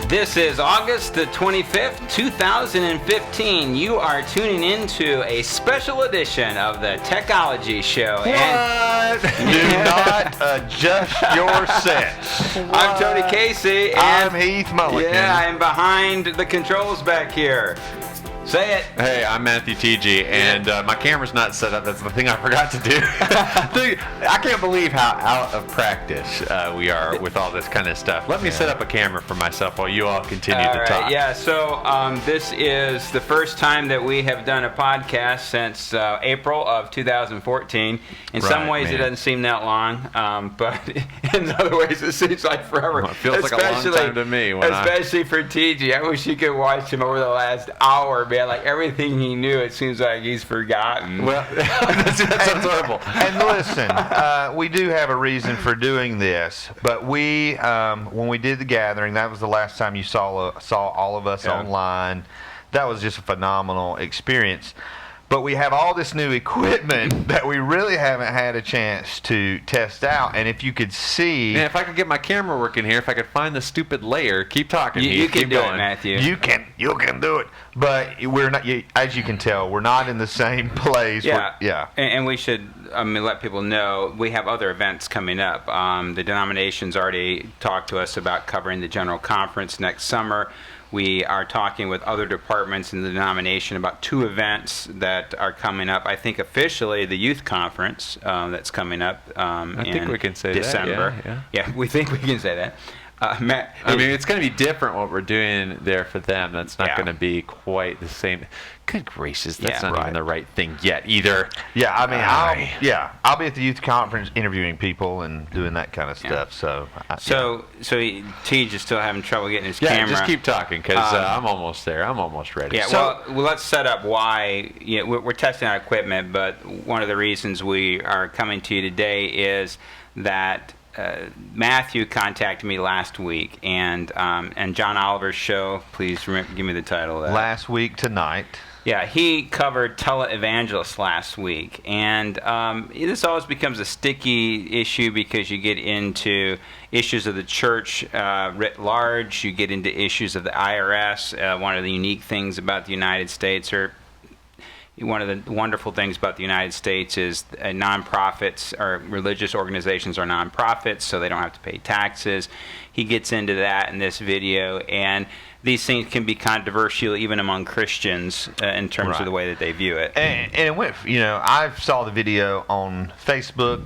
This is August the 25th, 2015. You are tuning into a special edition of the Techology Show. What? Do not adjust your sets. I'm Tony Casey. And I'm Heath Mulligan. Yeah, I'm behind the controls back here. Say it. Hey, I'm Matthew TG, and my camera's not set up. That's the thing I forgot to do. I can't believe how out of practice we are with all this kind of stuff. Let me set up a camera for myself while you all continue to talk. Yeah, so this is the first time that we have done a podcast since April of 2014. In some ways, it doesn't seem that long, but in other ways, it seems like forever. Well, it feels like a long time to me. Especially for TG. I wish you could watch him over the last hour, man. Like everything he knew, it seems like he's forgotten. Well, that sounds horrible. And listen, we do have a reason for doing this, but we, when we did the gathering, that was the last time you saw all of us online. That was just a phenomenal experience. But we have all this new equipment that we really haven't had a chance to test out. And if you could see... Man, if I could get my camera working here, if I could find the stupid layer, keep talking. You can keep do going. it, Matthew. You can do it. But we're not, as you can tell, we're not in the same place. Yeah. And we should let people know we have other events coming up. The denomination's already talked to us about covering the General Conference next summer. We are talking with other departments in the denomination about 2 events that are coming up. I think officially the youth conference that's coming up I think we can say December. That. Yeah, we think we can say that. Matt, I mean, it's going to be different what we're doing there for them. That's not going to be quite the same. Good gracious, that's not even the right thing yet either. Yeah, I mean, I'll be at the youth conference interviewing people and doing that kind of stuff. So Tej is still having trouble getting his camera. Yeah, just keep talking because I'm almost there. I'm almost ready. Yeah, well, let's set up why. We're testing our equipment, but one of the reasons we are coming to you today is that Matthew contacted me last week, and John Oliver's show. Please give me the title of that. Last Week Tonight. Yeah, he covered televangelist last week, and this always becomes a sticky issue because you get into issues of the church writ large. You get into issues of the IRS. One of the unique things about the United States, or one of the wonderful things about the United States, is nonprofits or religious organizations are nonprofits, so they don't have to pay taxes. He gets into that in this video, and these things can be controversial even among Christians in terms of the way that they view it. And it went, I saw the video on Facebook.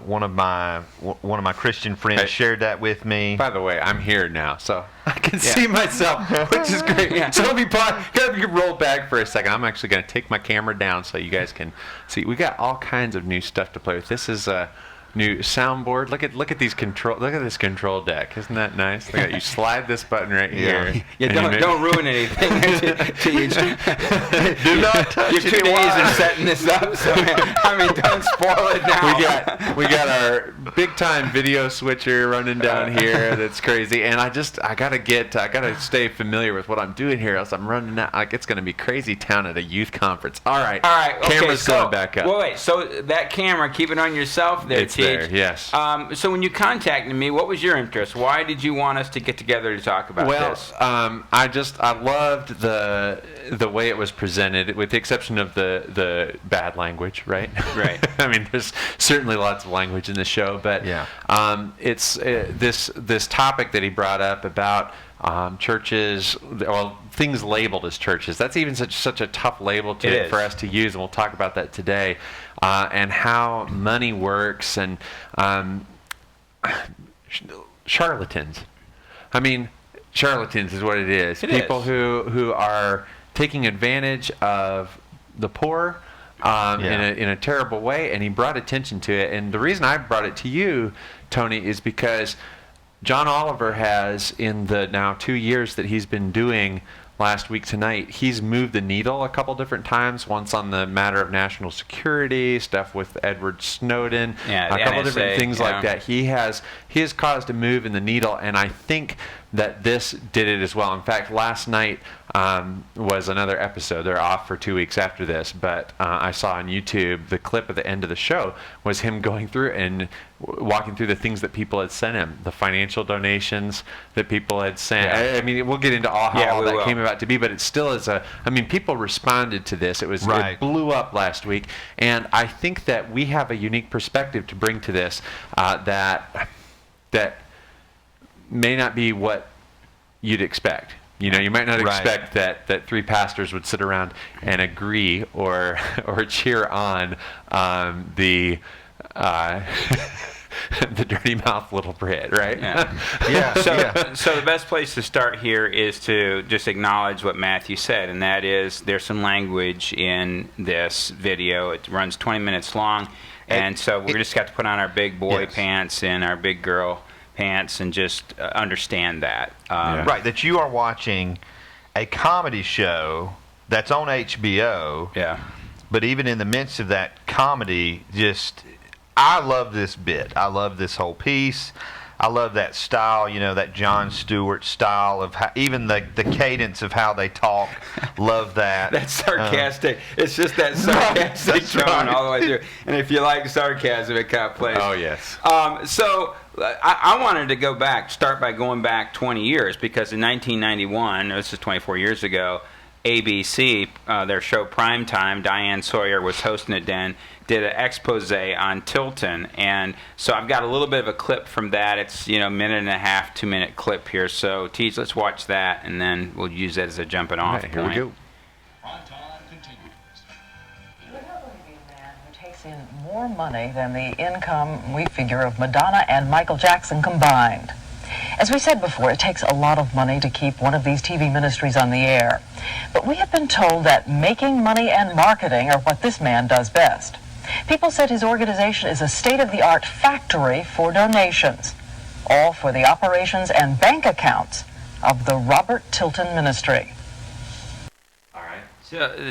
One of my Christian friends shared that with me. By the way, I'm here now, so I can see myself, which is great. So let me roll back for a second. I'm actually going to take my camera down so you guys can see. We got all kinds of new stuff to play with. This is a new soundboard. Look at these control. Look at this control deck. Isn't that nice? Look at you slide this button right here. Yeah, don't ruin anything. Do not touch You're 2 days in setting this up, so don't spoil it now. We got our big time video switcher running down here. That's crazy. And I gotta stay familiar with what I'm doing here, else I'm running out. Like, it's gonna be crazy town at a youth conference. All right. Okay, Camera's going back up. Wait. So that camera, keep it on yourself there, It's there, yes. So when you contacted me, what was your interest? Why did you want us to get together to talk about this? I loved the way it was presented, with the exception of the bad language, right? Right. I mean, there's certainly lots of language in the show, but it's this topic that he brought up about churches, well, things labeled as churches. That's even such a tough label for us to use, and we'll talk about that today, and how money works, and charlatans. I mean, charlatans is what it is. People who are taking advantage of the poor in a terrible way, and he brought attention to it. And the reason I brought it to you, Tony, is because John Oliver has, in the now 2 years that he's been doing last week tonight, he's moved the needle a couple different times. Once on the matter of national security, stuff with Edward Snowden, Yeah, a the couple NSA, different things yeah. like that. He has caused a move in the needle, and I think that this did it as well. In fact, last night was another episode. They're off for 2 weeks after this, but I saw on YouTube the clip at the end of the show was him going through and walking through the things that people had sent him, the financial donations that people had sent. Yeah. I mean, we'll get into how Yeah, all we that will. came about to be, but it still is people responded to this. It Right. blew up last week, and I think that we have a unique perspective to bring to this that may not be what you'd expect. You know, you might not Right. expect that three pastors would sit around and agree or cheer on the the dirty mouth little Brit, right? Yeah. Yeah. yeah. So the best place to start here is to just acknowledge what Matthew said, and that is there's some language in this video. It runs 20 minutes long, and so we just got to put on our big boy Yes. pants and our big girl pants and just understand that. Right, that you are watching a comedy show that's on HBO, Yeah. but even in the midst of that comedy, I love this bit. I love this whole piece. I love that style, that Jon Stewart style of how, even the cadence of how they talk. Love that. That's sarcastic. It's just that sarcastic That's tone right. all the way through. And if you like sarcasm, it kind of plays. Oh, yes. So I wanted to start by going back 20 years, because in 1991, this is 24 years ago, ABC, their show Primetime, Diane Sawyer was hosting it then, did an expose on Tilton. And so I've got a little bit of a clip from that. It's, minute and a half, 2-minute clip here. So, Teej, let's watch that, and then we'll use that as a jumping off All right, point. here we go. Man who takes in more money than the income we figure of Madonna and Michael Jackson combined. As we said before, it takes a lot of money to keep one of these TV ministries on the air. But we have been told that making money and marketing are what this man does best. People said his organization is a state-of-the-art factory for donations, all for the operations and bank accounts of the Robert Tilton Ministry.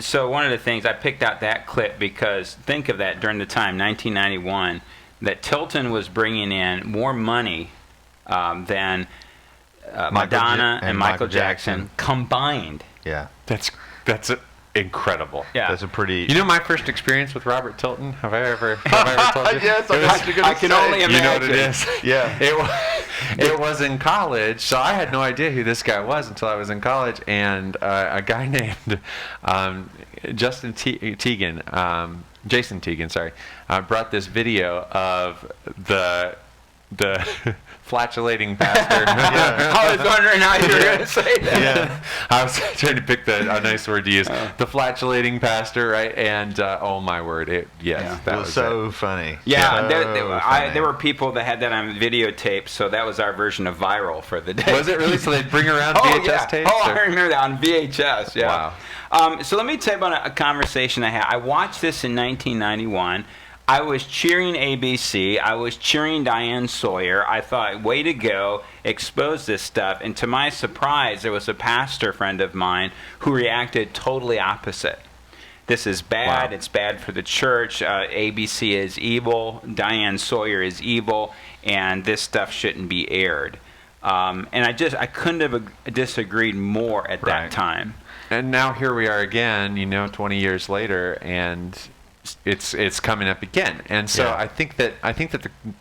So one of the things, I picked out that clip because think of that during the time, 1991, that Tilton was bringing in more money than Madonna and Michael Jackson combined. Yeah. That's incredible. Yeah. That's a pretty. You know my first experience with Robert Tilton? Have I ever told you? Yes, I thought you were gonna I can say. only You know what it imagine. is? Yeah. It was in college, so I had no idea who this guy was until I was in college, and a guy named Jason Teagan, sorry, brought this video of the flatulating pastor. I was wondering how you were going to say that. Yeah. I was trying to pick a nice word to use. The flatulating pastor, right? And oh my word, that It was was so funny. Yeah, So there funny. were people that had that on videotape, so that was our version of viral for the day. Was it really? So they'd bring around Oh, VHS yeah. tapes? Oh, or- I remember that on VHS. Yeah. Wow. So let me tell you about a conversation I had. I watched this in 1991. I was cheering ABC. I was cheering Diane Sawyer. I thought, way to go, expose this stuff. And to my surprise, there was a pastor friend of mine who reacted totally opposite. This is bad. Wow. It's bad for the church. ABC is evil. Diane Sawyer is evil. And this stuff shouldn't be aired. And I couldn't have disagreed more at that Right. time. And now here we are again, 20 years later, and it's coming up again. And so Yeah. I think that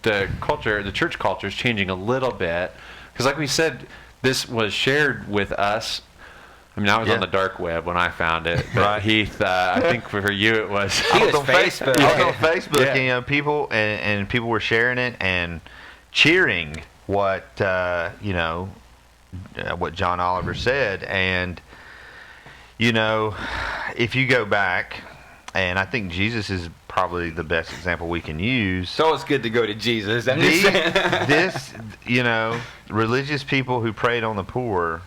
the culture, the church culture, is changing a little bit, because like we said, this was shared with us. I mean, I was on the dark web when I found it. But Right. Heath, I think for you it was. He was on Facebook. I was on Facebook, Yeah. and people and people were sharing it and cheering what what John Oliver said. And if you go back, and I think Jesus is probably the best example we can use. It's always good to go to Jesus. I'm just saying. This, religious people who preyed on the poor,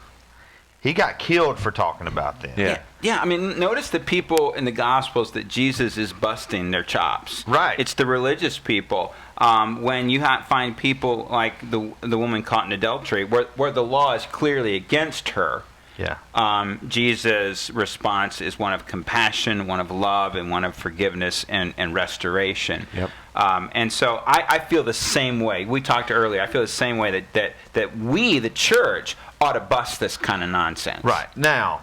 he got killed for talking about them. Yeah. Yeah, I mean, notice the people in the Gospels that Jesus is busting their chops. Right. It's the religious people. When you find people like the woman caught in adultery, where the law is clearly against her, Yeah. Jesus' response is one of compassion, one of love, and one of forgiveness and restoration. Yep. And so I feel the same way. We talked earlier. I feel the same way that we, the church, ought to bust this kind of nonsense. Right. Now,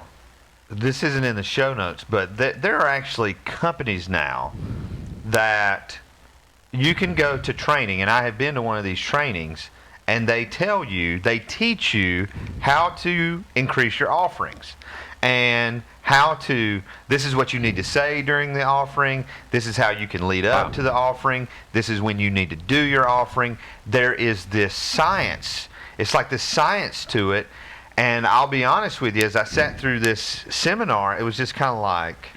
this isn't in the show notes, but there are actually companies now that you can go to training, and I have been to one of these trainings, and they teach you how to increase your offerings and this is what you need to say during the offering. This is how you can lead up to the offering. This is when you need to do your offering. There is this science. It's like this science to it. And I'll be honest with you, as I sat through this seminar, it was just kind of like,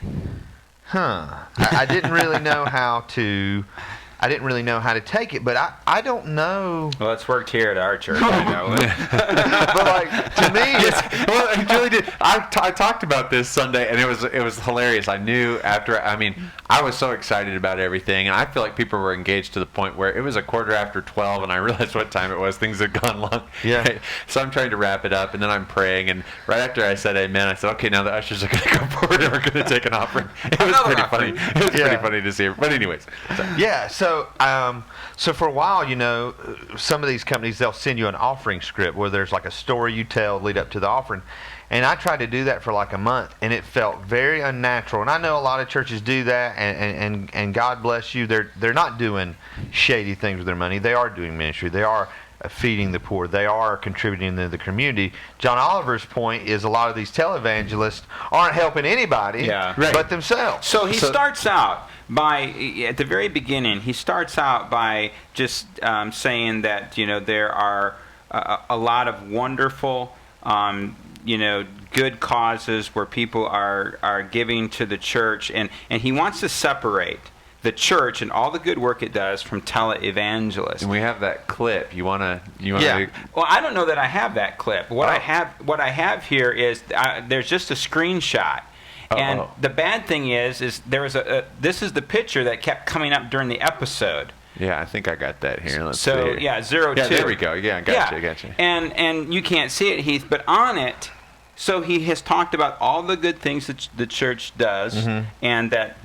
I didn't really know how to take it, but I don't know. Well, it's worked here at our church. I know. But like, to me, Well, I really did. I talked about this Sunday, and it was hilarious. I knew after. I mean, I was so excited about everything, and I feel like people were engaged to the point where it was a quarter after 12, and I realized what time it was. Things had gone long. Yeah. So I'm trying to wrap it up, and then I'm praying, and right after I said amen, I said, okay, now the ushers are going to come forward, and we're going to take an offering. It was pretty funny. It was pretty funny to see. But anyways. yeah. So for a while, some of these companies, they'll send you an offering script where there's like a story you tell lead up to the offering. And I tried to do that for like a month, and it felt very unnatural. And I know a lot of churches do that, and God bless you. They're not doing shady things with their money. They are doing ministry. They are feeding the poor. They are contributing to the community. John Oliver's point is a lot of these televangelists aren't helping anybody but themselves. So he starts out by, at the very beginning, he starts out by just saying that, there are a lot of wonderful, good causes where people are giving to the church, and he wants to separate the church and all the good work it does from televangelists. And we have that clip. You wanna? Well, I don't know that I have that clip. What I have here is there's just a screenshot. And the bad thing is there was this is the picture that kept coming up during the episode. Yeah, I think I got that here. Let's see. 02. Yeah, there we go. Yeah, I got you. And you can't see it, Heath, but on it, so he has talked about all the good things that the church does, and that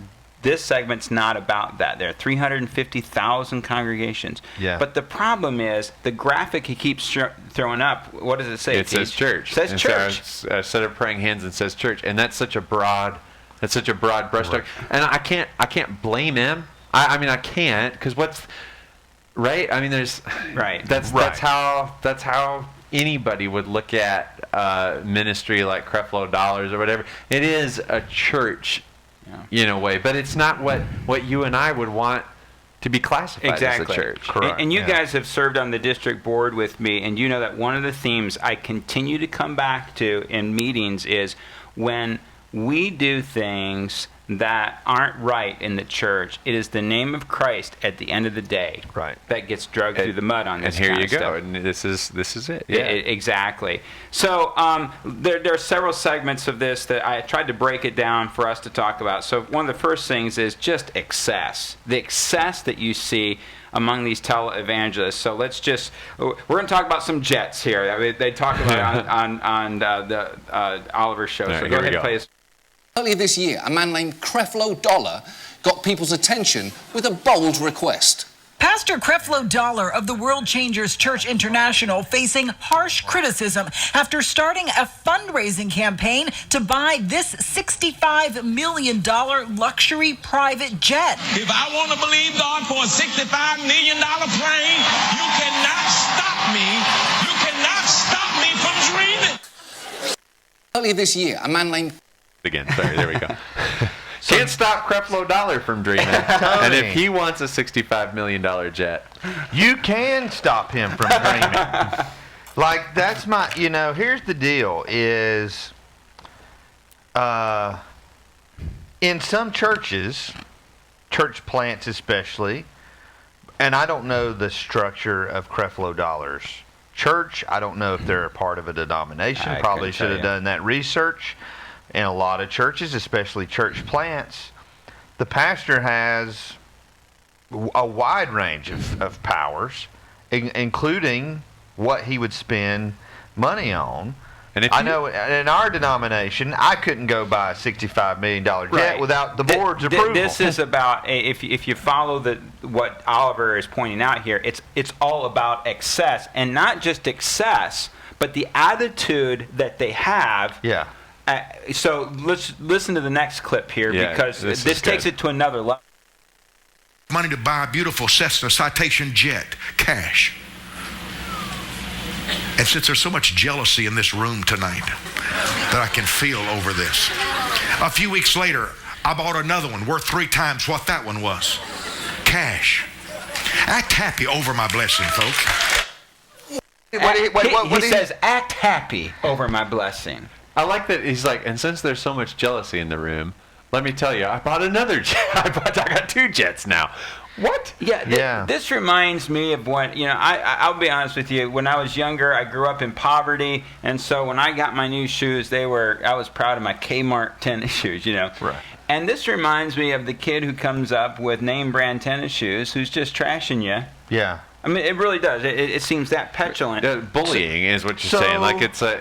this segment's not about that. There are 350,000 congregations. Yeah. But the problem is the graphic he keeps throwing up. What does it say? It says church. It says church. Instead of praying hands, it says church, and that's such a broad brushstroke. And I can't blame him. I mean, I can't, because what's right. I mean, there's right. That's how anybody would look at ministry like Creflo Dollars or whatever. It is a church. In a way, but it's not what you and I would want to be classified as a church. Correct. And you guys have served on the district board with me, and you know that one of the themes I continue to come back to in meetings is when we do things that aren't right in the church, it is the name of Christ at the end of the day that gets dragged through the mud on this kind of stuff. And here you go. And this is it. Yeah. Exactly. So there are several segments of this that I tried to break it down for us to talk about. So one of the first things is just excess. The excess that you see among these televangelists. So we're going to talk about some jets here. I mean, they talk about it on the Oliver show. So go ahead and play this. Earlier this year, a man named Creflo Dollar got people's attention with a bold request. Pastor Creflo Dollar of the World Changers Church International facing harsh criticism after starting a fundraising campaign to buy this $65 million luxury private jet. If I want to believe God for a $65 million plane, you cannot stop me. You cannot stop me from dreaming. Earlier this year, a man named... Again, sorry, there we go. Can't stop Creflo Dollar from dreaming. And if he wants a $65 million jet, you can stop him from dreaming. Like, that's my, here's the deal is, in some churches, church plants especially, and I don't know the structure of Creflo Dollar's church. I don't know if they're a part of a denomination. Probably should have done that research. In a lot of churches, especially church plants, the pastor has a wide range of powers, including what he would spend money on. And if I know in our denomination, I couldn't go buy a $65 million jet Right. without the board's approval. This is about if you follow what Oliver is pointing out here. It's all about excess, and not just excess, but the attitude that they have. Yeah. So let's listen to the next clip here, Yeah, because this this is takes good. it to another level. Money to buy a beautiful Cessna Citation jet, cash. And since there's so much jealousy in this room tonight that I can feel over this, a few weeks later, I bought another one worth 3 times what that one was. Cash. Act happy over my blessing, folks. He says, "Act happy over my blessing." I like that he's like, and since there's so much jealousy in the room, let me tell you, I bought another jet. I got 2 jets now. What? Yeah. This reminds me of when, I'll be honest with you. When I was younger, I grew up in poverty, and so when I got my new shoes, I was proud of my Kmart tennis shoes, Right. And this reminds me of the kid who comes up with name brand tennis shoes, who's just trashing you. Yeah. I mean, it really does. It seems that petulant. Bullying is what you're saying. Like it's. So-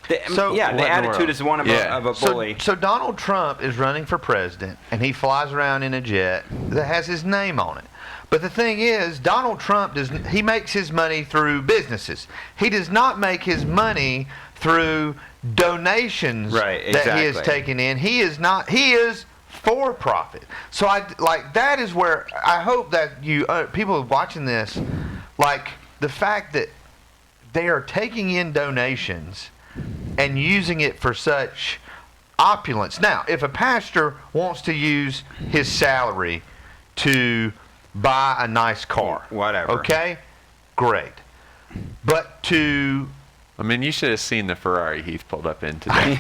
the What in the attitude world? is one of, Yeah. a bully. So Donald Trump is running for president, and he flies around in a jet that has his name on it. But the thing is, Donald Trump he makes his money through businesses. He does not make his money through donations Right, that he is exactly. taking in. He is for profit. So that is where I hope that you people watching this, like the fact that they are taking in donations and using it for such opulence. Now, if a pastor wants to use his salary to buy a nice car, Whatever. okay, great. But to I mean, you should have seen the Ferrari Heath pulled up in today.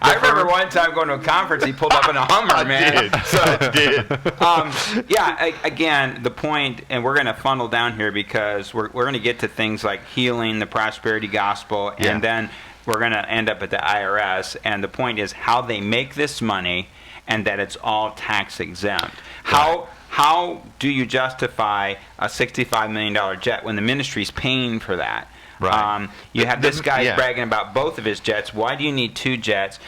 I remember one time going to a conference, he pulled up in a Hummer, man. I did. Again, the point, and we're going to funnel down here because we're going to get to things like healing, the prosperity gospel, and Yeah. then we're going to end up at the IRS. And the point is how they make this money and that it's all tax exempt. How do you justify a $65 million jet when the ministry's paying for that? Right. You have this guy Yeah. bragging about both of his jets. Why do you need 2 jets?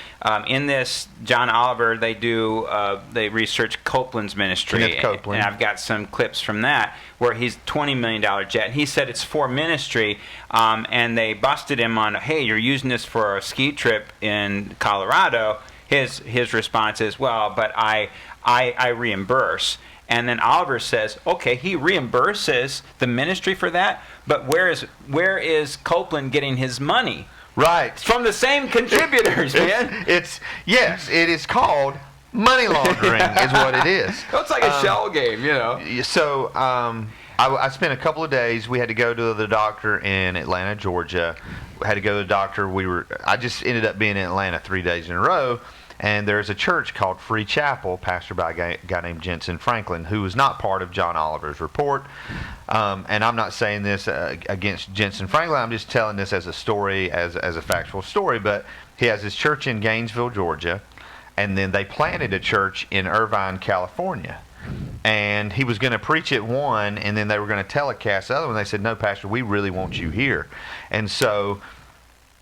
In this, John Oliver, they research Copeland's ministry. Kenneth Copeland. And I've got some clips from that where he's $20 million jet. He said it's for ministry, and they busted him on, hey, you're using this for a ski trip in Colorado. His response is, well, but I reimburse. And then Oliver says, okay, he reimburses the ministry for that, but where is Copeland getting his money? Right. It's from the same contributors, man. It is called money laundering is what it is. It's like a shell game, So I spent a couple of days. We had to go to the doctor in Atlanta, Georgia. We had to go to the doctor. I just ended up being in Atlanta 3 days in a row. And there's a church called Free Chapel, pastored by a guy named Jensen Franklin, who was not part of John Oliver's report. And I'm not saying this against Jensen Franklin. I'm just telling this as a story, as a factual story. But he has his church in Gainesville, Georgia, and then they planted a church in Irvine, California. And he was going to preach at one, and then they were going to telecast the other one. They said, no, Pastor, we really want you here. And so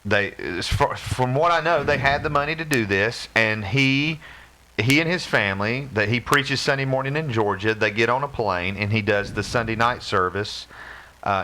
from what I know, they had the money to do this, and he and his family, that he preaches Sunday morning in Georgia. They get on a plane, and he does the Sunday night service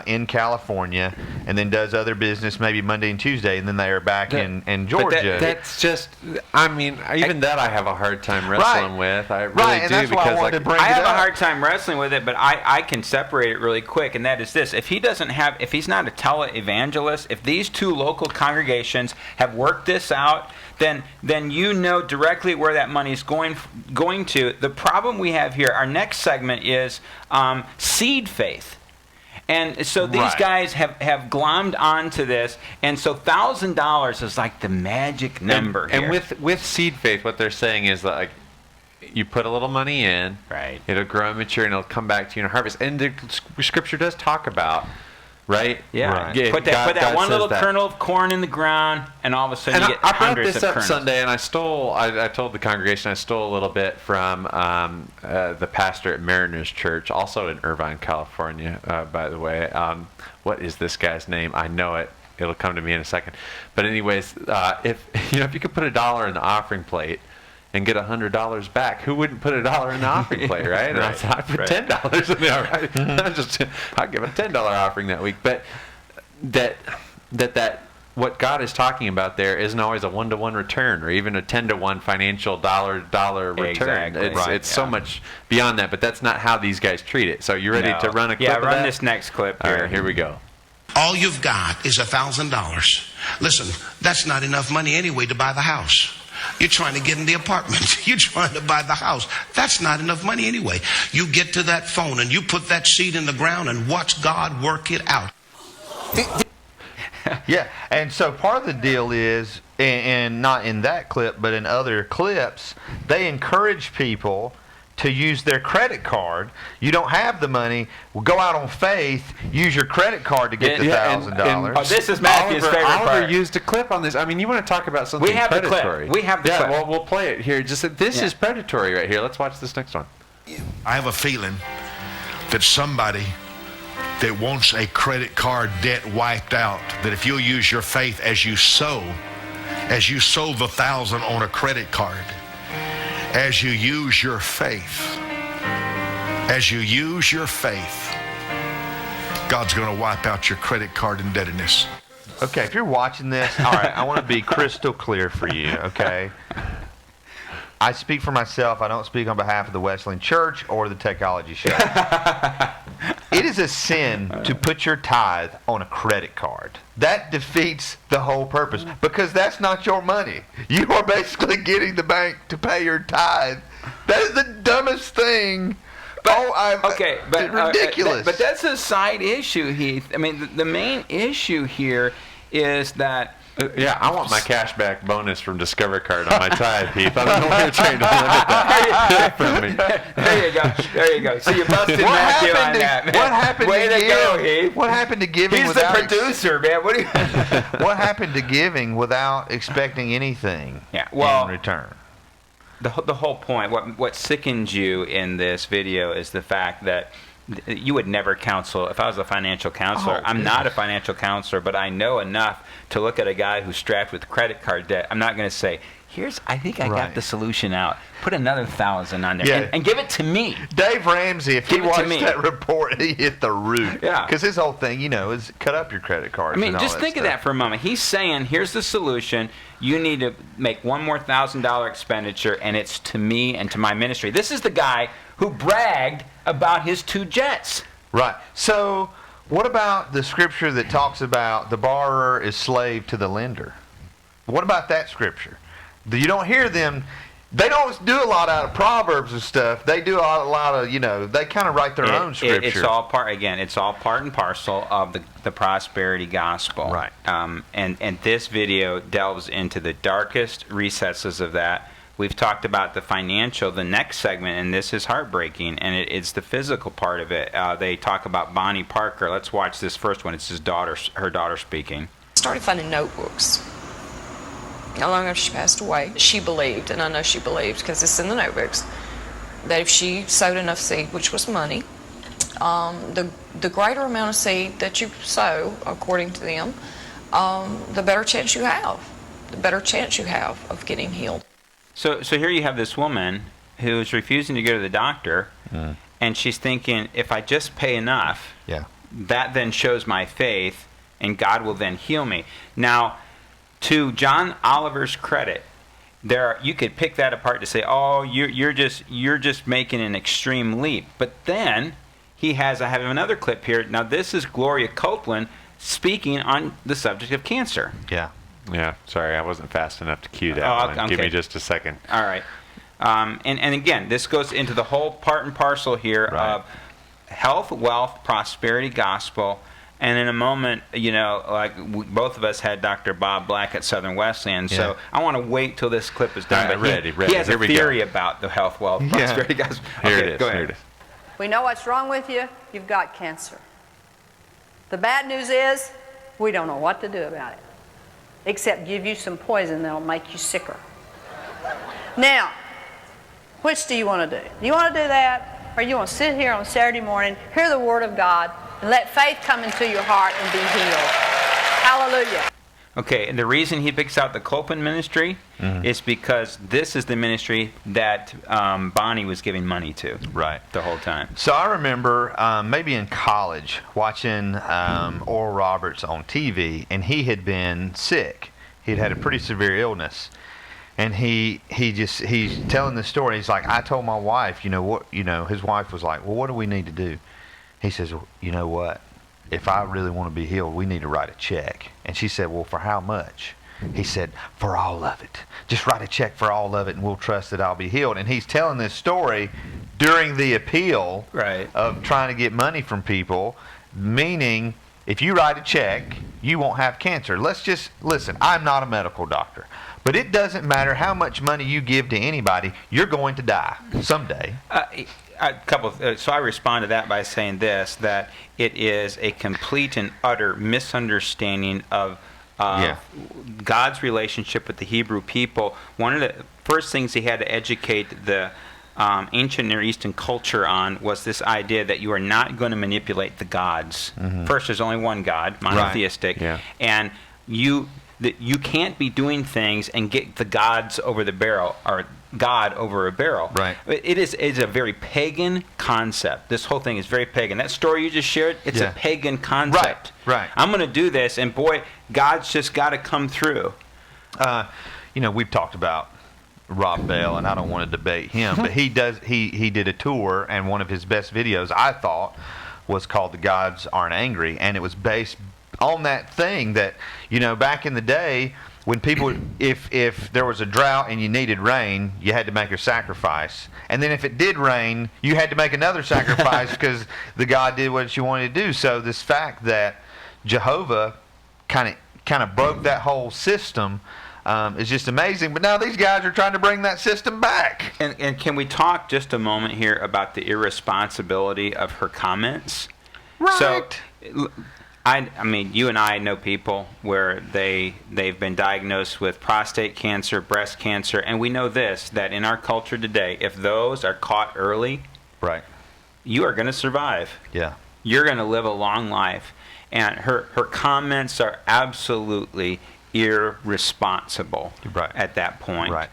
in California, and then does other business maybe Monday and Tuesday, and then they are back in Georgia. That's just, I mean, even that I have a hard time wrestling with. I really and do, that's why I because wanted to bring I it have a up. hard time wrestling with it, but I can separate it really quick, and that is this. If he's not a televangelist, if these 2 local congregations have worked this out, then you know directly where that money is going to. The problem we have here, our next segment is seed faith. And so these guys have glommed onto this, and so $1,000 is like the magic number here. And with seed faith, what they're saying is that, like, you put a little money in, Right. it'll grow and mature, and it'll come back to you in a harvest. And the Scripture does talk about, right? Yeah, Right. put that God one says little that. kernel of corn in the ground, and all of a sudden And you get I brought hundreds this of up kernels. Sunday, and I told the congregation I stole a little bit from the pastor at Mariners Church, also in Irvine, California, by the way. What is this guy's name? I know it. it'll come to me in a second. But anyways, if you could put $1 in the offering plate and get $100 back, who wouldn't put $1 in the offering plate, right? Right. And so I put $10 in there, right? I'll give a $10 offering that week. But that what God is talking about there isn't always a 1-to-1 return or even a 10-to-1 financial dollar return. Exactly. It's so much beyond that, but that's not how these guys treat it. So you ready to run a clip of run that? this next clip All here. right, here we go. All you've got is $1,000. Listen, that's not enough money anyway to buy the house. You're trying to get in the apartment. You're trying to buy the house. That's not enough money anyway. You get to that phone and you put that seed in the ground and watch God work it out. Yeah, and so part of the deal is, and not in that clip, but in other clips, they encourage people to use their credit card. You don't have the money, well, go out on faith, use your credit card to get the $1,000. Oh, this is Matthew's favorite Oliver part. used a clip on this. I mean, you want to talk about something We have the clip. predatory. We have the yeah, clip. well, we'll play it here. Just this is predatory right here. Let's watch this next one. I have a feeling that somebody that wants a credit card debt wiped out, that if you'll use your faith as you sow the 1,000 on a credit card, as you use your faith, God's going to wipe out your credit card indebtedness. Okay, if you're watching this, all right, I want to be crystal clear for you, okay? I speak for myself. I don't speak on behalf of the Wesleyan Church or the Technology Show. It is a sin to put your tithe on a credit card. That defeats the whole purpose because that's not your money. You are basically getting the bank to pay your tithe. That is the dumbest thing. But ridiculous. But that's a side issue, Heath. I mean, the main issue here is that. Yeah, I want my cashback bonus from Discover Card on my tithe, Heath. I don't know why you're trying to limit that from me. There you go. So you busted Matthew on that, man. What happened Way to to go, give? Heath. What happened to giving He's without the producer, man. What do you? What happened to giving without expecting anything well, in return? The whole point, what sickens you in this video is the fact that you would never counsel. If I was a financial counselor, I'm not a financial counselor, but I know enough to look at a guy who's strapped with credit card debt. I'm not going to say, I think I got the solution out. Put another 1,000 on there and give it to me. Dave Ramsey, if he watched that report, he hit the roof. Yeah. Because his whole thing, is cut up your credit cards. I mean, just think of that for a moment. He's saying, here's the solution. You need to make one more $1,000 expenditure, and it's to me and to my ministry. This is the guy who bragged about his 2 jets. Right. So what about the scripture that talks about the borrower is slave to the lender? What about that scripture? You don't hear them. They don't do a lot out of Proverbs and stuff. They do a lot of, they kind of write their own scripture. It's all part and parcel of the prosperity gospel. Right. And this video delves into the darkest recesses of that. We've talked about the financial, the next segment, and this is heartbreaking, and it's the physical part of it. They talk about Bonnie Parker. Let's watch this first one. It's her daughter speaking. Started finding notebooks. Not long after she passed away, she believed, and I know she believed because it's in the notebooks, that if she sowed enough seed, which was money, the greater amount of seed that you sow, according to them, the better chance you have. The better chance you have of getting healed. So here you have this woman who is refusing to go to the doctor, and she's thinking, if I just pay enough, that then shows my faith, and God will then heal me. Now, to John Oliver's credit, you could pick that apart to say, oh, you're just making an extreme leap. But then I have another clip here. Now this is Gloria Copeland speaking on the subject of cancer. Yeah, sorry, I wasn't fast enough to cue that one. Okay. Give me just a second. All right. And again, this goes into the whole part and parcel here of health, wealth, prosperity, gospel. And in a moment, both of us had Dr. Bob Black at Southern Wesleyan, so I want to wait till this clip is done. All right, but ready. He has a theory about the health, wealth, prosperity, gospel. Here Okay, it is. go ahead. Here it is. We know what's wrong with you. You've got cancer. The bad news is we don't know what to do about it, except give you some poison that'll make you sicker. Now, which do you want to do? Do you want to do that, or you want to sit here on Saturday morning, hear the Word of God, and let faith come into your heart and be healed? Hallelujah. Okay, and the reason he picks out the Copeland ministry is because this is the ministry that Bonnie was giving money to. Right. The whole time. So I remember maybe in college watching Oral Roberts on TV, and he had been sick. He'd had a pretty severe illness. And he's telling the story. He's like, I told my wife, his wife was like, well, what do we need to do? He says, well, you know what? If I really want to be healed, we need to write a check. And she said, well, for how much? He said, for all of it. Just write a check for all of it, and we'll trust that I'll be healed. And he's telling this story during the appeal of trying to get money from people, meaning if you write a check, you won't have cancer. Let's just listen. I'm not a medical doctor, but it doesn't matter how much money you give to anybody. You're going to die someday. So I respond to that by saying this, that it is a complete and utter misunderstanding of God's relationship with the Hebrew people. One of the first things he had to educate the ancient Near Eastern culture on was this idea that you are not going to manipulate the gods. First, there's only one God, monotheistic, and you can't be doing things and get the gods over the barrel, or God over a barrel. Right. It's a very pagan concept. This whole thing is very pagan. That story you just shared, it's a pagan concept. Right. I'm going to do this, and boy, God's just got to come through. We've talked about Rob Bell, and I don't want to debate him, but he did a tour, and one of his best videos, I thought, was called "The Gods Aren't Angry," and it was based on that thing that, back in the day, when people, if there was a drought and you needed rain, you had to make a sacrifice. And then if it did rain, you had to make another sacrifice because the God did what you wanted to do. So this fact that Jehovah kind of broke that whole system is just amazing. But now these guys are trying to bring that system back. And can we talk just a moment here about the irresponsibility of her comments? Right. So, I mean, you and I know people where they've been diagnosed with prostate cancer, breast cancer, and we know this, that in our culture today, if those are caught early, you are going to survive. Yeah. You're going to live a long life. And her comments are absolutely irresponsible at that point. Right.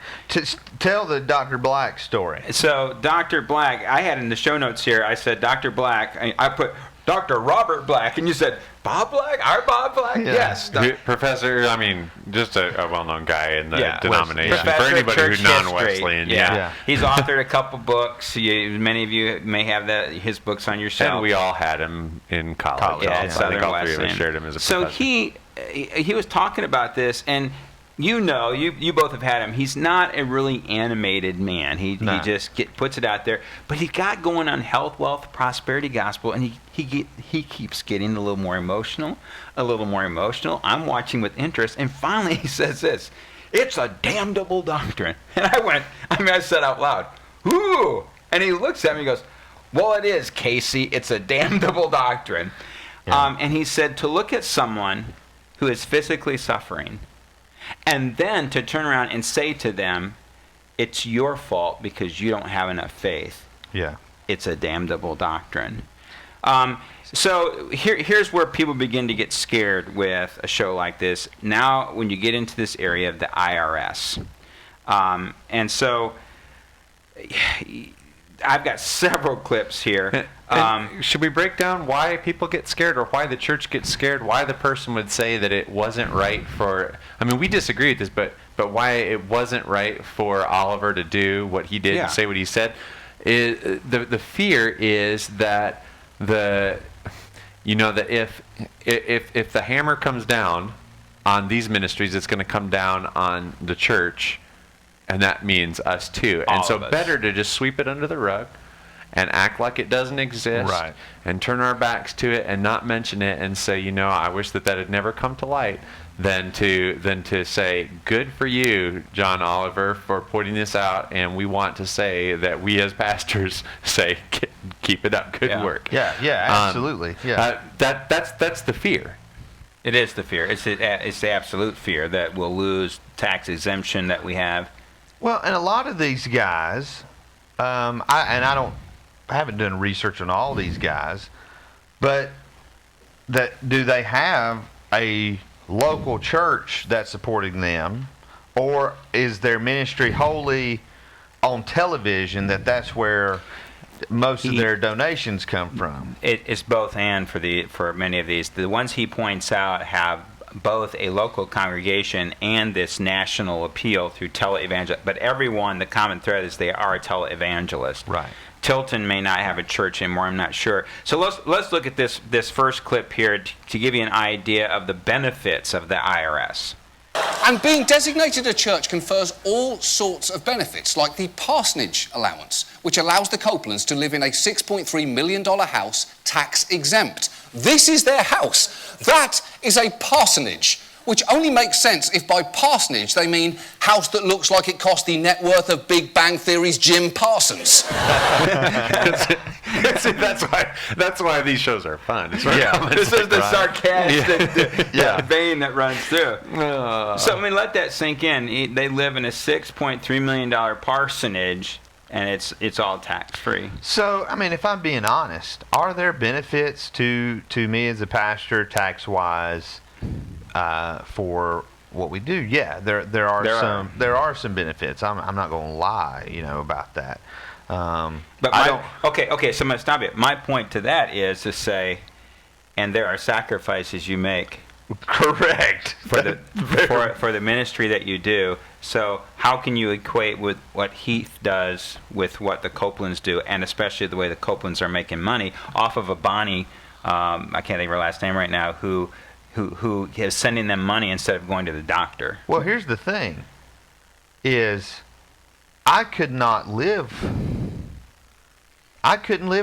Tell the Dr. Black story. So Dr. Black, I had in the show notes here, I said Dr. Black, I put Dr. Robert Black, and you said, Bob Black? Our Bob Black? Yeah. Yes. Professor, I mean, just a well-known guy in the denomination. Professor For anybody Church who's non-Wesleyan. Yeah. He's authored a couple books. Many of you may have his books on your shelf. And we all had him in college. Yeah, I think all three of us shared him as a professor. So he was talking about this, and you both have had him. He's not a really animated man. He just puts it out there. But he got going on health, wealth, prosperity gospel, and he keeps getting a little more emotional. I'm watching with interest, and finally he says this: "It's a damnable doctrine." And I said out loud, "Ooh!" And he looks at me and goes, "Well, it is, Casey. It's a damnable doctrine." Yeah. And he said to look at someone who is physically suffering, and then to turn around and say to them, it's your fault because you don't have enough faith. Yeah. It's a damnable doctrine. So here's where people begin to get scared with a show like this. Now, when you get into this area of the IRS. And so I've got several clips here. Should we break down why people get scared, or why the church gets scared, why the person would say that it wasn't right for, I mean, we disagree with this, but why it wasn't right for Oliver to do what he did and say what he said? The fear is that that if the hammer comes down on these ministries, it's going to come down on the church, and that means us too. And so better to just sweep it under the rug and act like it doesn't exist, and turn our backs to it and not mention it and say, I wish that had never come to light, than to say, good for you, John Oliver, for putting this out, and we want to say that we as pastors say, keep it up, good work. Yeah, absolutely. That's the fear. It is the fear. It's the absolute fear that we'll lose tax exemption that we have. Well, and a lot of these guys, I haven't done research on all these guys, but do they have a local church that's supporting them, or is their ministry wholly on television that's where most of their donations come from? It's both and for many of these. The ones he points out have both a local congregation and this national appeal through televangelist. But everyone, the common thread is they are a televangelist. Right. Tilton may not have a church anymore. I'm not sure. So let's look at this first clip here to give you an idea of the benefits of the IRS. And being designated a church confers all sorts of benefits, like the parsonage allowance, which allows the Copelands to live in a $6.3 million house tax exempt. This is their house. That is a parsonage, which only makes sense if by parsonage they mean house that looks like it cost the net worth of Big Bang Theory's Jim Parsons. See, that's why these shows are fun. This is the sarcastic vein that runs through. So I mean, let that sink in. They live in a $6.3 million parsonage, and it's all tax free. So I mean, if I'm being honest, are there benefits to me as a pastor tax wise for what we do? Yeah, there are some benefits. I'm not going to lie, about that. But okay. So I'm going to stop you. My point to that is to say, and there are sacrifices you make. Correct. For the ministry that you do. So how can you equate with what Heath does with what the Copelands do, and especially the way the Copelands are making money off of a Bonnie, I can't think of her last name right now, who is sending them money instead of going to the doctor? Well, here's the thing, is I couldn't live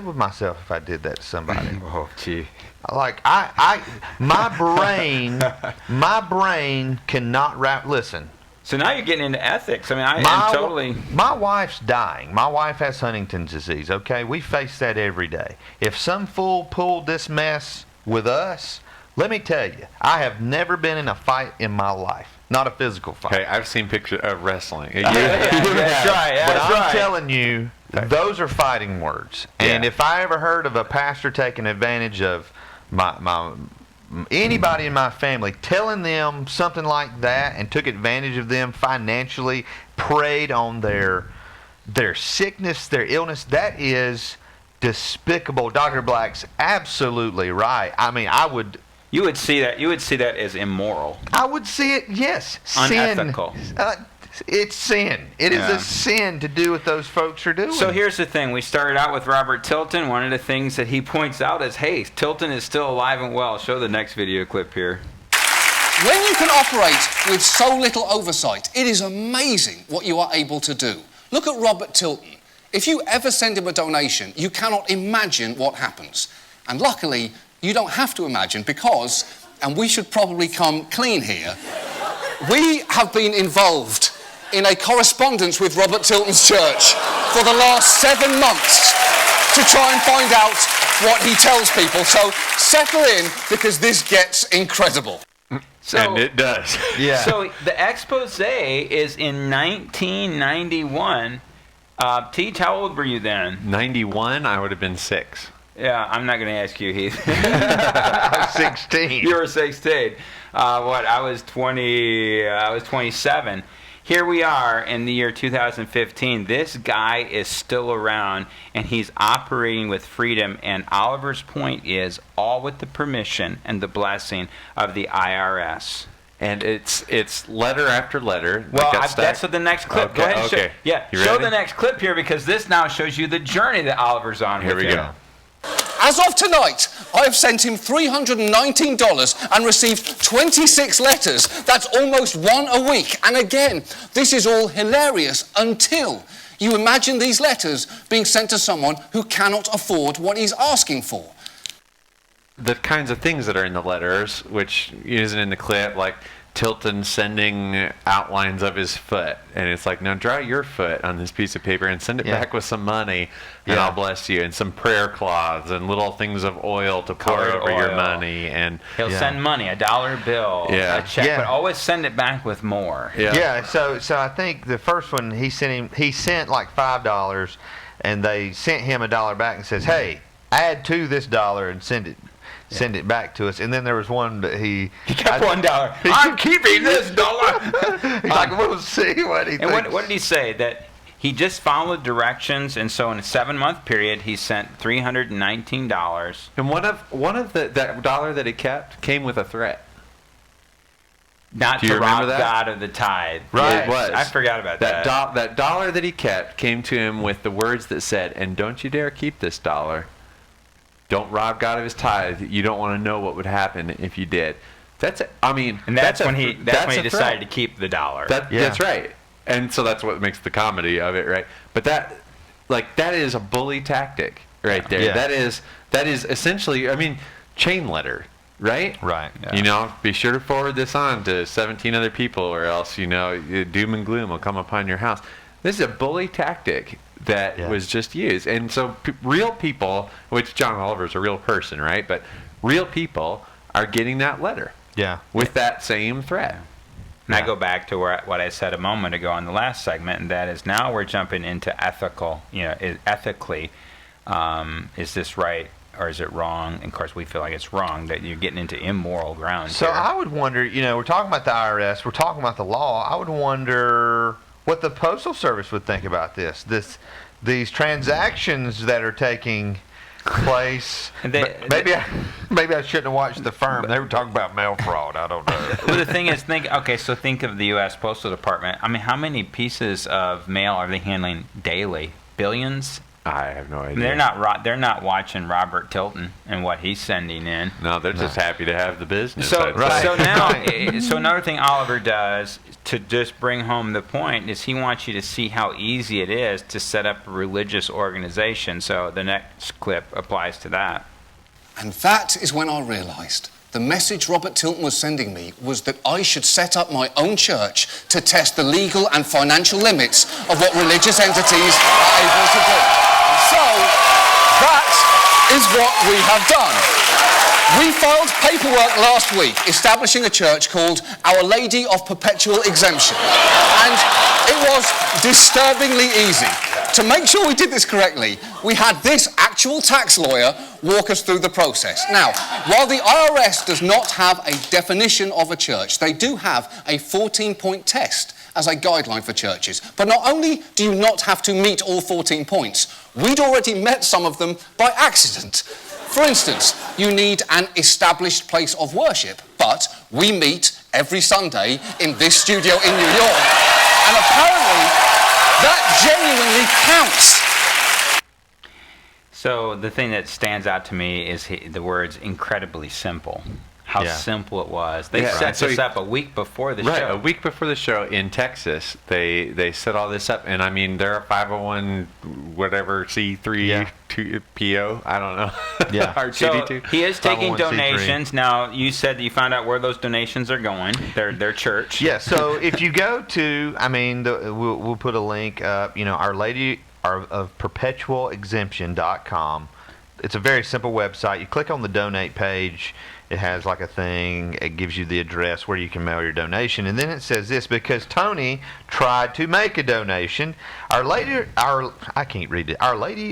with myself if I did that to somebody. Oh, gee. Like my brain cannot wrap. Listen. So now you're getting into ethics. I mean, My wife's dying. My wife has Huntington's disease. Okay, we face that every day. If some fool pulled this mess with us, let me tell you, I have never been in a fight in my life. Not a physical fight. Okay, I've seen pictures of wrestling. That's right. But I'm telling you, those are fighting words. And if I ever heard of a pastor taking advantage of anybody in my family, telling them something like that and took advantage of them financially, preyed on their sickness, their illness, that is despicable. Dr. Black's absolutely right. I mean, You would see that as immoral. I would see it, yes. Unethical. It's sin. It is a sin to do what those folks are doing. So here's the thing. We started out with Robert Tilton. One of the things that he points out is, hey, Tilton is still alive and well. Show the next video clip here. When you can operate with so little oversight, it is amazing what you are able to do. Look at Robert Tilton. If you ever send him a donation, you cannot imagine what happens. And luckily, you don't have to imagine because, and we should probably come clean here, we have been involved in a correspondence with Robert Tilton's church for the last 7 months to try and find out what he tells people. So settle in, because this gets incredible. And it does. Yeah. So the expose is in 1991. Teach, how old were you then? 91, I would have been 6. Yeah, I'm not going to ask you, Heath. I was 16. You were 16. I was 20. I was 27. Here we are in the year 2015. This guy is still around, and he's operating with freedom. And Oliver's point is all with the permission and the blessing of the IRS. And it's letter after letter. Well, that's the next clip. Okay, Go ahead and okay. show the next clip here, because this now shows you the journey that Oliver's on. Here we go. As of tonight, I have sent him $319 and received 26 letters. That's almost one a week. And again, this is all hilarious until you imagine these letters being sent to someone who cannot afford what he's asking for. The kinds of things that are in the letters, which isn't in the clip, like Tilton sending outlines of his foot, and it's like, now draw your foot on this piece of paper and send it back with some money, and I'll bless you, and some prayer cloths and little things of oil to pour over your money, and he'll send money, a dollar bill, a check, but always send it back with more. So I think the first one he sent like $5, and they sent him $1 back and says, hey, add to this $1 and send it. send it back to us. And then there was one that he kept $1. I'm keeping this $1. He's like, we'll see what he And thinks. what did he say? That he just followed directions, and so in a 7-month period, he sent $319. And one of that dollar that he kept came with a threat. Not Do you to rob remember that? God of the tithe. Right. Yes, It was. I forgot about that. That dollar that he kept came to him with the words that said, "And don't you dare keep this dollar. Don't rob God of his tithe. You don't want to know what would happen if you did." That's when he decided to keep the dollar. That's right. And so that's what makes the comedy of it, right? But that is a bully tactic right there. Yeah. That is essentially, chain letter. Right? Right. Yeah. Be sure to forward this on to 17 other people, or else, doom and gloom will come upon your house. This is a bully tactic that was just used. And so real people, which John Oliver's a real person, right? But real people are getting that letter. Yeah. With that same threat. And I go back to what I said a moment ago in the last segment, and that is now we're jumping into ethical, ethically, is this right? Or is it wrong? And of course, we feel like it's wrong, that you're getting into immoral ground. So here. I would wonder, we're talking about the IRS, we're talking about the law. I would wonder what the Postal Service would think about this. These transactions that are taking place. Maybe I shouldn't have watched The Firm. They were talking about mail fraud. I don't know. Well, the thing is, think of the U.S. Postal Department. How many pieces of mail are they handling daily? Billions? I have no idea. They're not watching Robert Tilton and what he's sending in. No, they're just happy to have the business. So another thing Oliver does to just bring home the point is he wants you to see how easy it is to set up a religious organization. So the next clip applies to that. And that is when I realised the message Robert Tilton was sending me was that I should set up my own church to test the legal and financial limits of what religious entities are able to do. So, that is what we have done. We filed paperwork last week establishing a church called Our Lady of Perpetual Exemption. And it was disturbingly easy. To make sure we did this correctly, we had this actual tax lawyer walk us through the process. Now, while the IRS does not have a definition of a church, they do have a 14-point test as a guideline for churches. But not only do you not have to meet all 14 points, we'd already met some of them by accident. For instance, you need an established place of worship, but we meet every Sunday in this studio in New York, and apparently that genuinely counts. So the thing that stands out to me is the words incredibly simple. How simple it was. They set this up a week before the show. Right, a week before the show in Texas, they set all this up, and they're a 501 whatever C3 PO. I don't know. Yeah. So he is taking donations. Now you said that you found out where those donations are going. Their church. Yeah. So if you go to, we'll put a link up. Our Lady of PerpetualExemption.com. It's a very simple website. You click on the donate page. It has like a thing. It gives you the address where you can mail your donation, and then it says this: because Tony tried to make a donation, Our Lady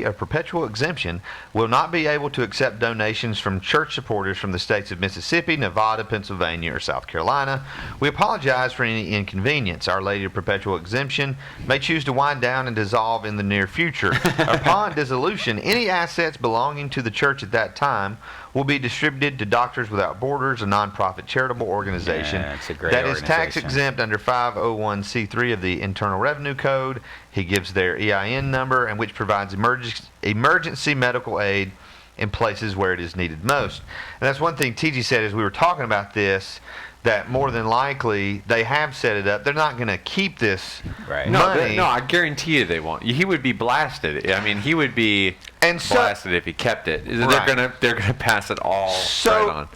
of Perpetual Exemption will not be able to accept donations from church supporters from the states of Mississippi, Nevada, Pennsylvania, or South Carolina. We apologize for any inconvenience. Our Lady of Perpetual Exemption may choose to wind down and dissolve in the near future. Upon dissolution, any assets belonging to the church at that time will be distributed to Doctors Without Borders, a nonprofit charitable organization it's a great that is tax organization. exempt under 501c3 of the Internal Revenue Code. He gives their EIN number, and which provides emergency medical aid in places where it is needed most. And that's one thing TG said as we were talking about this, that more than likely they have set it up. They're not going to keep this money. No, I guarantee you they won't. He would be blasted. He would be blasted if he kept it. Right. They're gonna pass it all right on.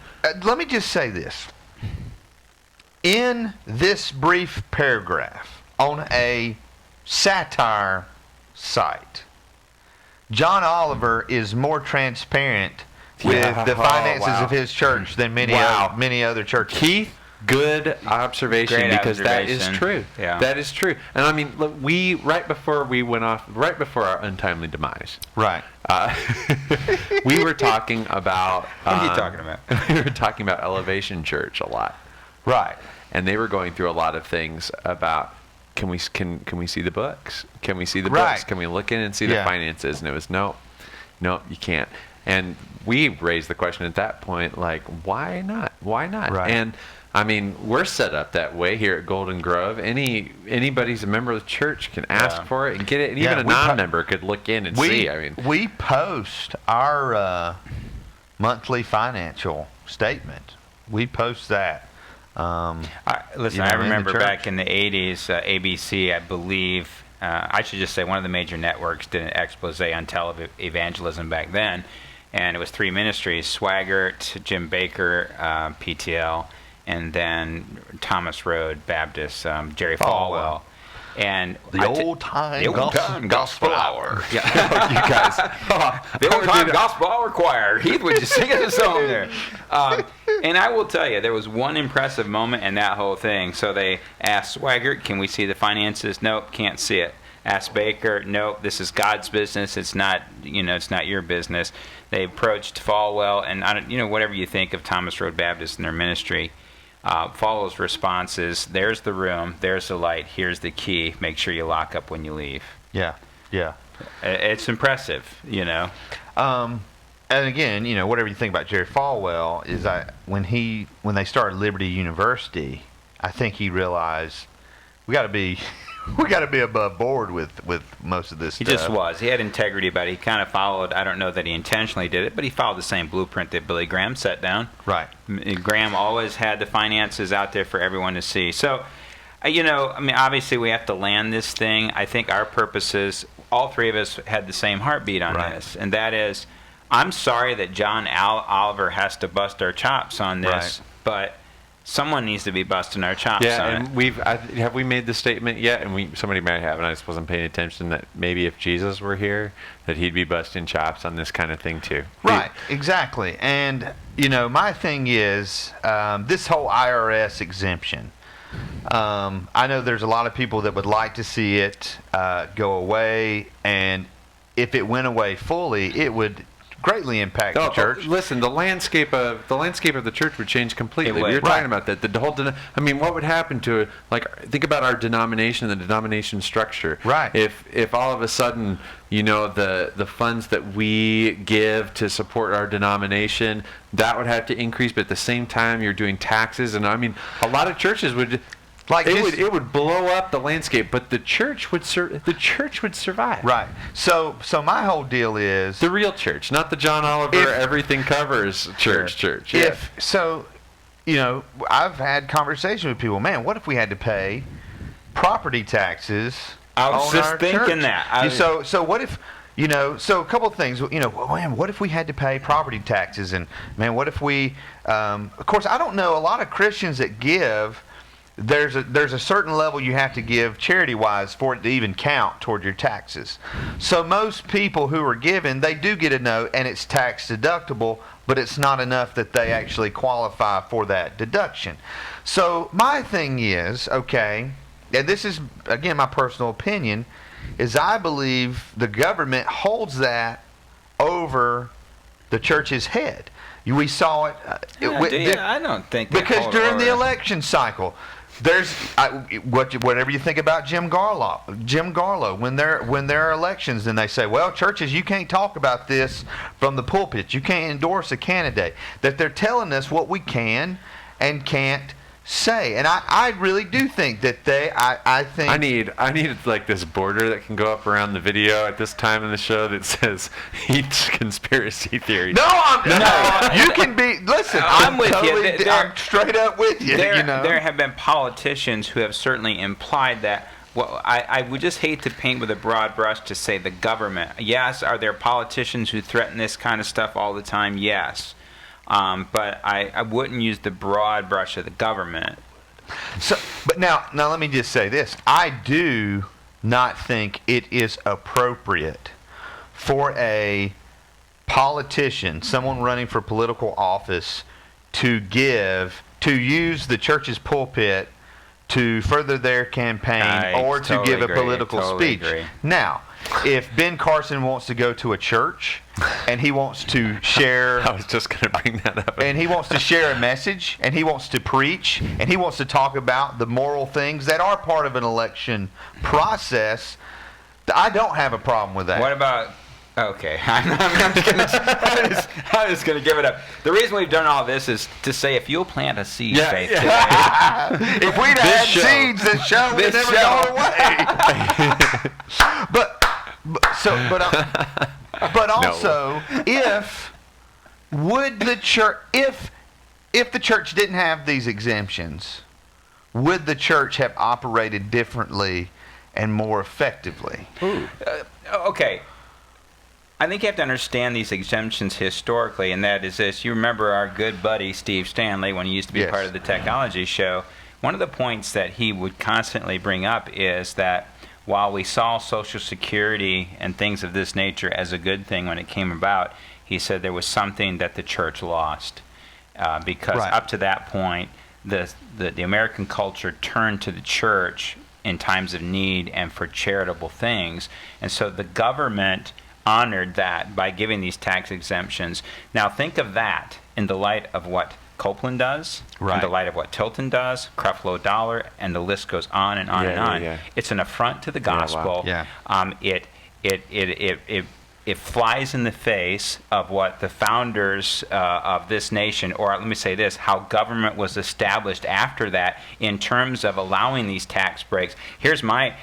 Let me just say this. In this brief paragraph on a satire site, John Oliver is more transparent with the finances of his church than many other churches. Keith, Good observation, Great because that is observation. true. Yeah. That is true. And I mean, look, right before our untimely demise, Right. we were talking about. What are you talking about? We were talking about Elevation Church a lot, Right. and they were going through a lot of things about. Can we see the books? Can we see the Right. books? Can we look in and see Yeah. the finances? And it was no, you can't. And we raised the question at that point, like, why not? Why not? Right. And I mean, we're set up that way here at Golden Grove. Anybody's a member of the church can ask for it and get it, and Yeah, even a we po- non-member could look in and see. I mean, we post our monthly financial statement. We post that. Listen, I remember back in the 80s, ABC, I believe, I should just say one of the major networks did an expose on televangelism back then, and it was 3 ministries: Swaggart, Jim Baker, PTL, and then Thomas Road Baptist, Jerry Falwell. And The old time gospel hour. you guys, The old time gospel hour choir. Heath was just singing a song there. And I will tell you, there was one impressive moment in that whole thing. So they asked Swaggart, "Can we see the finances?" Nope, can't see it. Asked Baker, "Nope, this is God's business. It's not, it's not your business." They approached Falwell, and whatever you think of Thomas Road Baptist and their ministry. Falwell's response is, "There's the room, there's the light, here's the key. Make sure you lock up when you leave." Yeah. Yeah. It's impressive, And again, whatever you think about Jerry Falwell, is when they started Liberty University, I think he realized we got to be above board with most of this He stuff. just was. He had integrity about it. He kind of followed, I don't know that he intentionally did it, but he followed the same blueprint that Billy Graham set down. Right. Graham always had the finances out there for everyone to see. So, obviously we have to land this thing. I think our purposes, all three of us had the same heartbeat on this, and that is, I'm sorry that John Oliver has to bust our chops on this, but someone needs to be busting our chops on and it. have we made the statement yet? And somebody might have, and I just wasn't paying attention, that maybe if Jesus were here, that he'd be busting chops on this kind of thing too. Right, exactly. And, my thing is, this whole IRS exemption, I know there's a lot of people that would like to see it go away, and if it went away fully, it would greatly impact the church. Listen, the landscape of the church would change completely. We were talking about that. The whole, what would happen to it? Like, think about our denomination, the denomination structure. Right. If all of a sudden, the funds that we give to support our denomination, that would have to increase, but at the same time, you're doing taxes, and a lot of churches would. It would blow up the landscape, but the church would survive. Right. So my whole deal is the real church, not the John Oliver everything covers church. Yeah. I've had conversations with people. Man, what if we had to pay property taxes? I was on just our thinking church? that. So what if? So a couple of things. Man, what if we had to pay property taxes? And man, what if we? Of course, I don't know a lot of Christians that give. There's a certain level you have to give charity-wise for it to even count toward your taxes. So most people who are given, they do get a note, and it's tax deductible, but it's not enough that they actually qualify for that deduction. So my thing is, and this is, again, my personal opinion, is I believe the government holds that over the church's head. We saw it. I don't think they because hold during over the it. election cycle, there's whatever you think about Jim Garlow. When there are elections, then they say, well, churches, you can't talk about this from the pulpit. You can't endorse a candidate. That they're telling us what we can and can't say. And I really do think that I think I need like this border that can go up around the video at this time in the show that says each conspiracy theory. No, you can be. Listen, I'm with totally, you. I'm straight up with you. There have been politicians who have certainly implied that. Well, I would just hate to paint with a broad brush to say the government. Yes, are there politicians who threaten this kind of stuff all the time? Yes. But I wouldn't use the broad brush of the government. So, but now let me just say this. I do not think it is appropriate for a politician, someone running for political office, to give to use the church's pulpit to further their campaign or to totally give a agree. political Totally speech. agree. Now, if Ben Carson wants to go to a church and he wants to share I was just going to bring that up. and he wants to share a message and he wants to preach and he wants to talk about the moral things that are part of an election process, I don't have a problem with that. What about? Okay, I'm just gonna give it up. The reason we've done all this is to say if you'll plant a seed, Faith, today, if we'd had seeds, the show would never gone away. But also, if the church didn't have these exemptions, would the church have operated differently and more effectively? Okay. I think you have to understand these exemptions historically, and that is this. You remember our good buddy Steve Stanley, when he used to be part of the technology show. One of the points that he would constantly bring up is that while we saw Social Security and things of this nature as a good thing when it came about, he said there was something that the church lost. Because up to that point, the American culture turned to the church in times of need and for charitable things. And so the government honored that by giving these tax exemptions. Now think of that in the light of what Copeland does, in the light of what Tilton does, Creflo Dollar, and the list goes on and on and on. It's an affront to the gospel. It flies in the face of what the founders of this nation, or let me say this, how government was established after that in terms of allowing these tax breaks. Here's my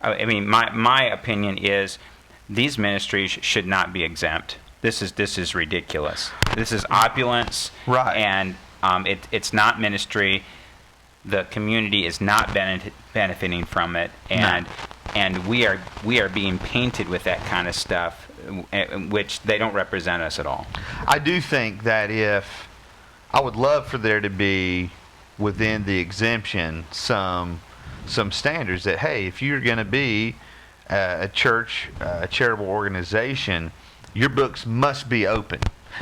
opinion is these ministries should not be exempt. This is ridiculous. This is opulence, and it's not ministry. The community is not benefiting from it, and we are being painted with that kind of stuff, which they don't represent us at all. I do think that I would love for there to be within the exemption some standards that, hey, if you're going to be a church, a charitable organization, your books must be open.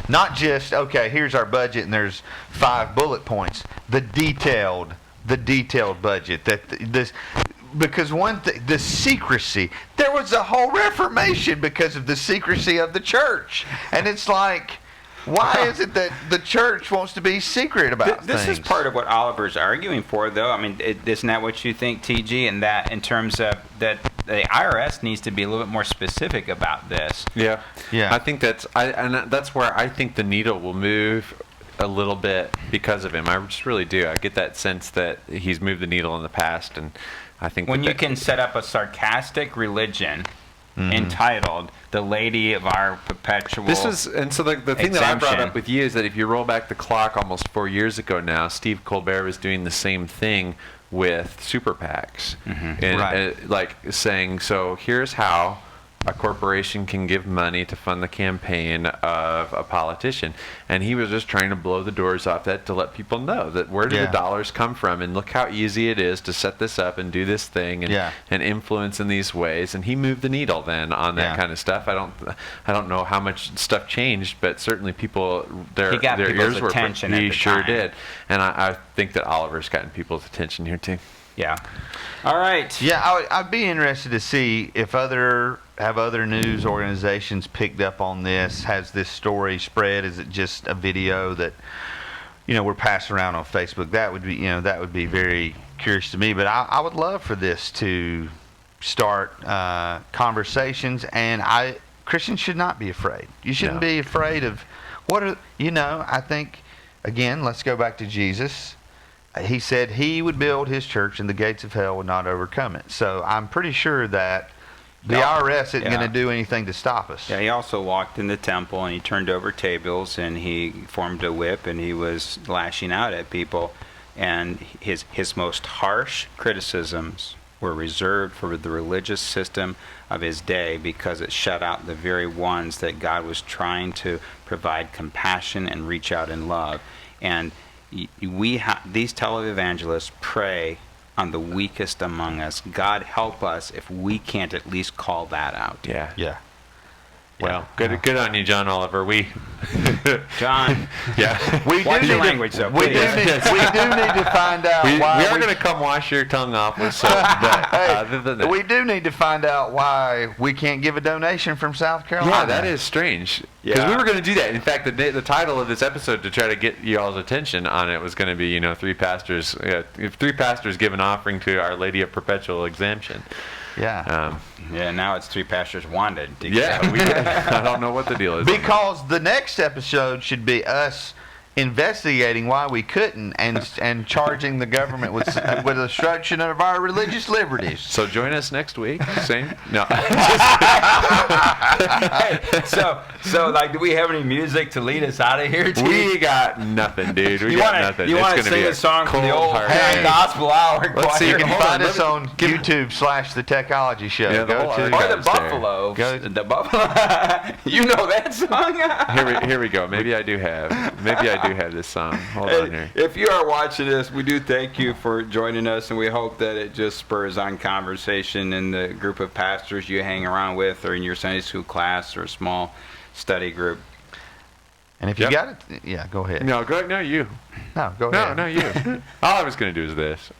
Not just, okay, here's our budget and there's 5 bullet points. The detailed budget. Because one thing, the secrecy. There was a whole Reformation because of the secrecy of the church. And it's like, why is it that the church wants to be secret about this things? Is part of what Oliver's arguing for, though. I mean, isn't that what you think, TG? And that in terms of that the IRS needs to be a little bit more specific about this. Yeah. I think that's where I think the needle will move a little bit because of him. I just really do. I get that sense that he's moved the needle in the past, and I think when you can set up a sarcastic religion entitled "The Lady of Our Perpetual." This is, and so the thing that I brought up with you is that if you roll back the clock almost 4 years ago now, Steve Colbert was doing the same thing with super PACs, and like saying, so here's how a corporation can give money to fund the campaign of a politician. And he was just trying to blow the doors off that to let people know that where do the dollars come from, and look how easy it is to set this up and do this thing and influence in these ways. And he moved the needle then on that kind of stuff. I don't know how much stuff changed, but certainly people, their ears were attention. He sure did. And I think that Oliver's gotten people's attention here too. Yeah. All right. Yeah, I'd be interested to see if other news organizations picked up on this. Has this story spread? Is it just a video that we're passing around on Facebook? That would be very curious to me. But I would love for this to start conversations, and Christians should not be afraid. You shouldn't be afraid of I think, again, let's go back to Jesus. He said he would build his church and the gates of hell would not overcome it. So I'm pretty sure that the IRS isn't going to do anything to stop us. Yeah, he also walked in the temple and he turned over tables and he formed a whip and he was lashing out at people. And his most harsh criticisms were reserved for the religious system of his day because it shut out the very ones that God was trying to provide compassion and reach out in love. And these televangelists prey on the weakest among us. God help us if we can't at least call that out. Yeah. Well, good on you, John Oliver. John. Yeah. Watch your language, though. We do need to find out why. We are going to come wash your tongue off with soap. But other than that, we do need to find out why we can't give a donation from South Carolina. yeah, that is strange. Because we were going to do that. In fact, the title of this episode to try to get y'all's attention on it was going to be, three pastors give an offering to Our Lady of Perpetual Exemption. Yeah. Now it's three pastors wanted. I don't know what the deal is. Because the next episode should be us investigating why we couldn't and charging the government with obstruction of our religious liberties. So join us next week. Same? No. So do we have any music to lead us out of here? We got nothing, dude. We got nothing. You want to sing a song from the old Gospel Hour? Let's see. You can find us on YouTube / The Techology Show. Yeah, or the Buffalo. The Buffalo. You know that song? Here we go. Maybe I do have this song. Hold on here. If you are watching this, we do thank you for joining us, and we hope that it just spurs on conversation in the group of pastors you hang around with, or in your Sunday school class, or a small study group. And if you got it, go ahead. No, go ahead. No, you. No, go ahead. No, you. All I was going to do is this.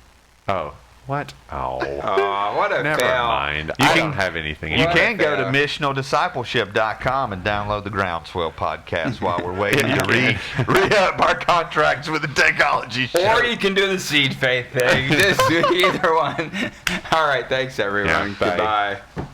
Oh. What? Oh. What a Never fail. mind. I don't have anything. You can go to missionaldiscipleship.com and download the Groundswell podcast while we're waiting to re-up our contracts with the Techology Show. Or you can do the Seed Faith thing. Just do either one. All right. Thanks, everyone. Yeah, bye. Goodbye.